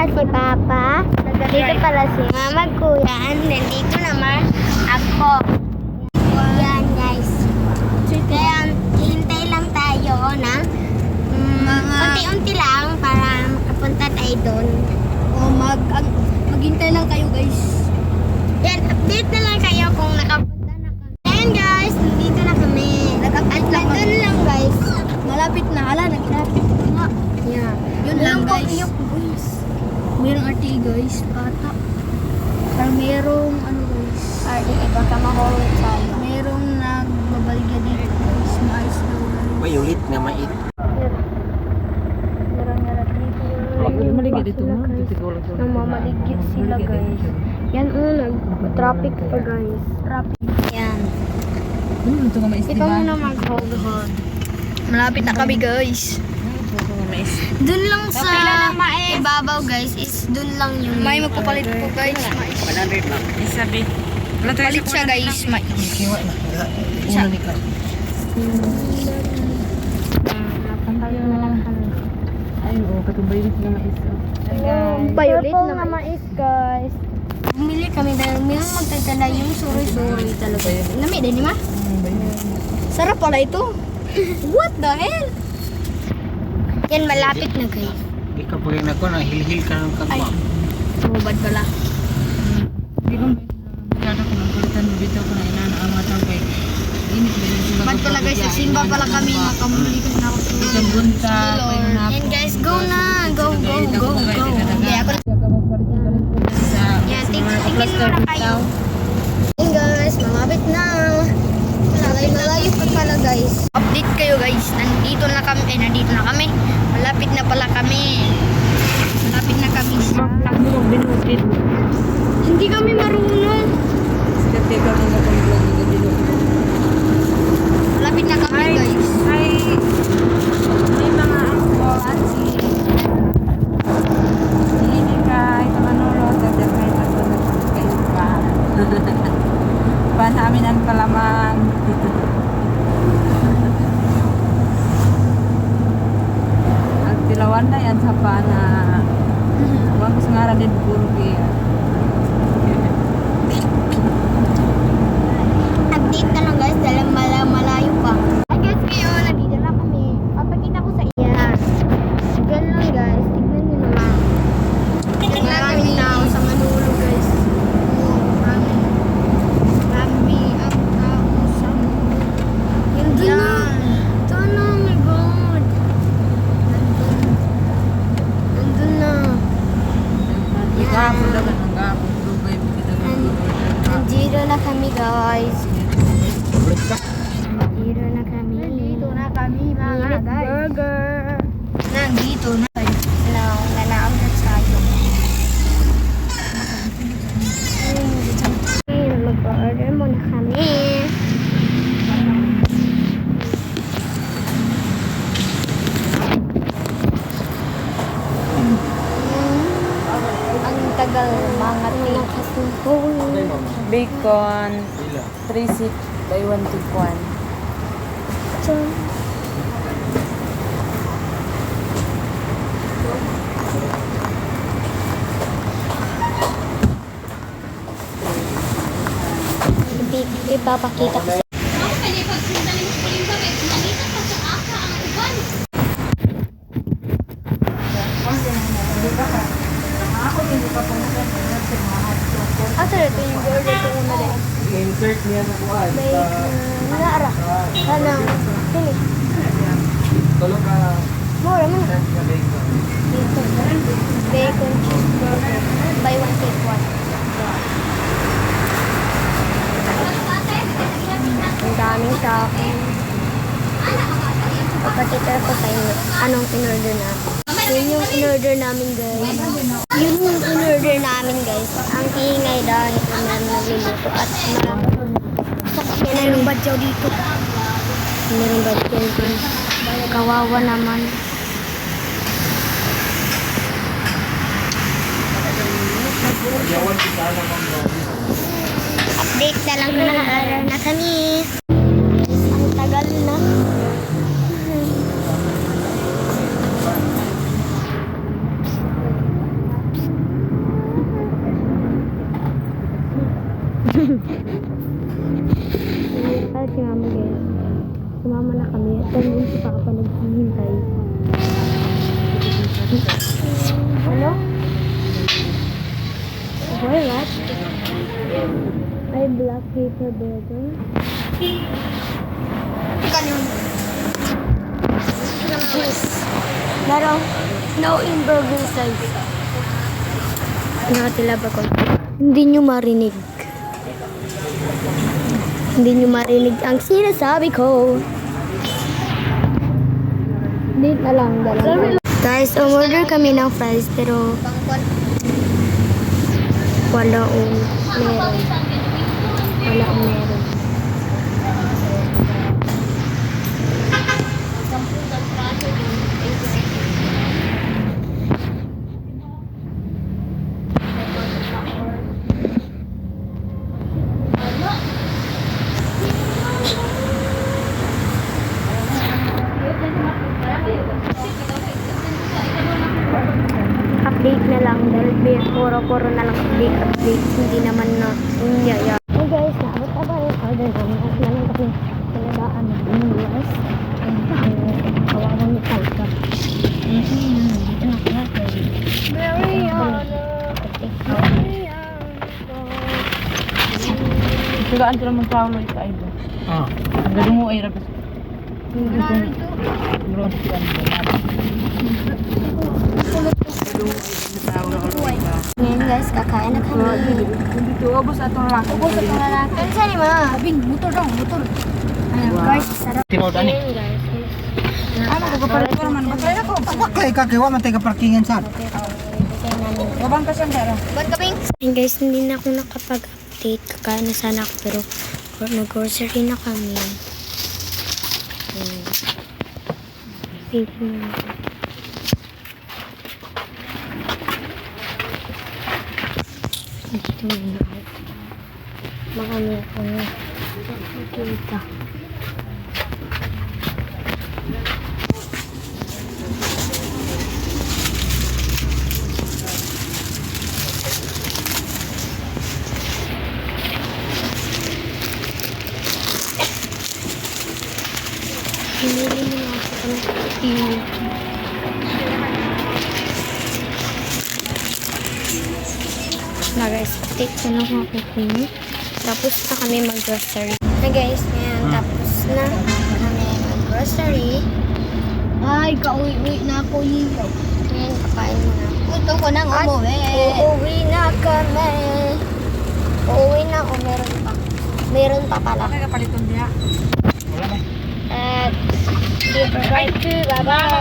si Papa. Dito pala si Mama, Kuya. And then dito naman ako. Yan guys. Kaya hintay lang tayo na unti-unti lang para makapunta tayo doon. O maghintay lang kayo guys. Yan, update na lang kayo kung nakapunta na kami. Ayan guys, nandito na kami. Nandun lang guys. Malapit na. Ala, naglapit na. Yeah. Yun lang guys. Mayroong RT guys. Bata. Parang mayroong ano guys. RD, iba ka mahulog tayo. Mayroong nagbabaligya dito guys. Maayos daw guys. May ulit nga mait. Marang-marang dito. Maligid dito mo. Namamaligid sila guys. Yan nag-traffic pa guys. Traffic. Yan. Ito nga mais. Ikaw muna mag-hold. Malapit na kami guys. Dun lang sa ibabaw guys, is dun lang yung May magpapalit po guys. Mais. 100 lang. Isabi. Palit siya guys. Mais. Kiwa na. Una ni ka. Napatayo na lang kami. Ay, katumbay rin nga mais. Violet na mais guys. Bumili kami dahil may magtagdala yung suri-suri talaga. Nami din ma? Sarap pala ito. What the hell? Yan malapit na guys. Ikaw pag na ko na hilhil ka ng Ay. kapwa. Bubad pala. Hindi ko masyado ko ng kulitan bibitaw ko na inana ang matang kay init ba yun sila. Bad pala guys. Sa simba pala kami. Makamuli ko na ako. Itong bunta. Yan guys, go na. Go, go, go, go. Kaya ako Yan, tingin muna kayo. Yan guys, malapit na. Malayo pa pala guys. update kayo guys. Nandito na kami. Malapit na pala kami. Malapit na kami sa... Binutin. Hindi kami marunong. Kasi ka nga pag-vlog na binutin. Malapit na kami guys. May mga ako at si Nika, ito Manolo, dagdag may tato na kayo pa. Pa namin ang kalaman. Ang tilawan na yan sa pana. Huwag ko nga rin burger. Update na lang guys, dahil malayo pa. Ay guys, ngayon, nandito na kami. Papakita ko sa iya. Diyan lang guys, tignan nyo naman. Marami na ako sa Manolo guys. Kami ang tao sa mundo. Nandun na. Ito na, oh my god. Nandun na. Ikapon lang ang gapon. Nandito na kami guys. Nandito na kami. Nandito na kami mga guys. Burger. Nandito na. Nanaw na tayo. Mag-order muna kami. Ang tagal mga tinakasumpong. Bacon, 3 seat by 1 to 1. Ipapakita ko sa ito yung order ko muna rin. I-insert niya sa kuwan. Nara. Hanang. Sili. Tulog ka. Mura mo. Bacon. Dito. Bacon cheeseburger. Buy one, take one. Ang daming shopping. Papakita ko sa inyo anong in-order namin. Yun yung in-order namin guys. Yun yung in-order namin guys. Ang ingay dahil kami nagluluto at Mayroong badyaw dito. meron ba dito? Kawawa naman. Update na lang na araw na kami. Ang tagal na. Ano? Boy, what? Ay, black paper burger. Pero, no in burger size. Nakatilab ako. Hindi nyo marinig. Hindi nyo marinig ang sinasabi ko. Date na lang, dalawa. Guys, umorder kami ng fries pero wala ang meron. Wala ang meron. Update na lang dahil puro-puro na lang update. Hindi naman na yaya. Hey guys, naabot ka ba rin order namin at naman kami pinadaan ng US. Kawawan ni Taika. Dito na kaya. Sigaan sila mong Paulo ito ay do. Ang galing mo ay rabas. Ngayon guys, kakain na kami. Dito, ubos atong lang. Ano saan ni ma? Abing, motor daw, motor. Guys, sarap. Timaw dani. Ngayon guys. Ano ko kapalit ko naman. Baklay na ko. Baklay ka kay wa man tayo parkingan sad. Gabang ka siyang dara. Bon kabing. Ayun guys, hindi na ako nakapag-update. Kakain na sana ako pero nag-grocery na kami. Baby na. Dito na. Marami akong nakikita. Pinili mo na ako ng TV. Na guys, update ko na kung ako kung tapos na kami mag-grocery. Na guys, ngayon tapos na kami mag-grocery. Ay, kauwi na ako yun. Ngayon, kakain mo na. Gusto ko nang At umuwi. uuwi na kami. Uuwi na o meron pa. Meron pa pala. Bakit kapaliton diya? At, bye-bye.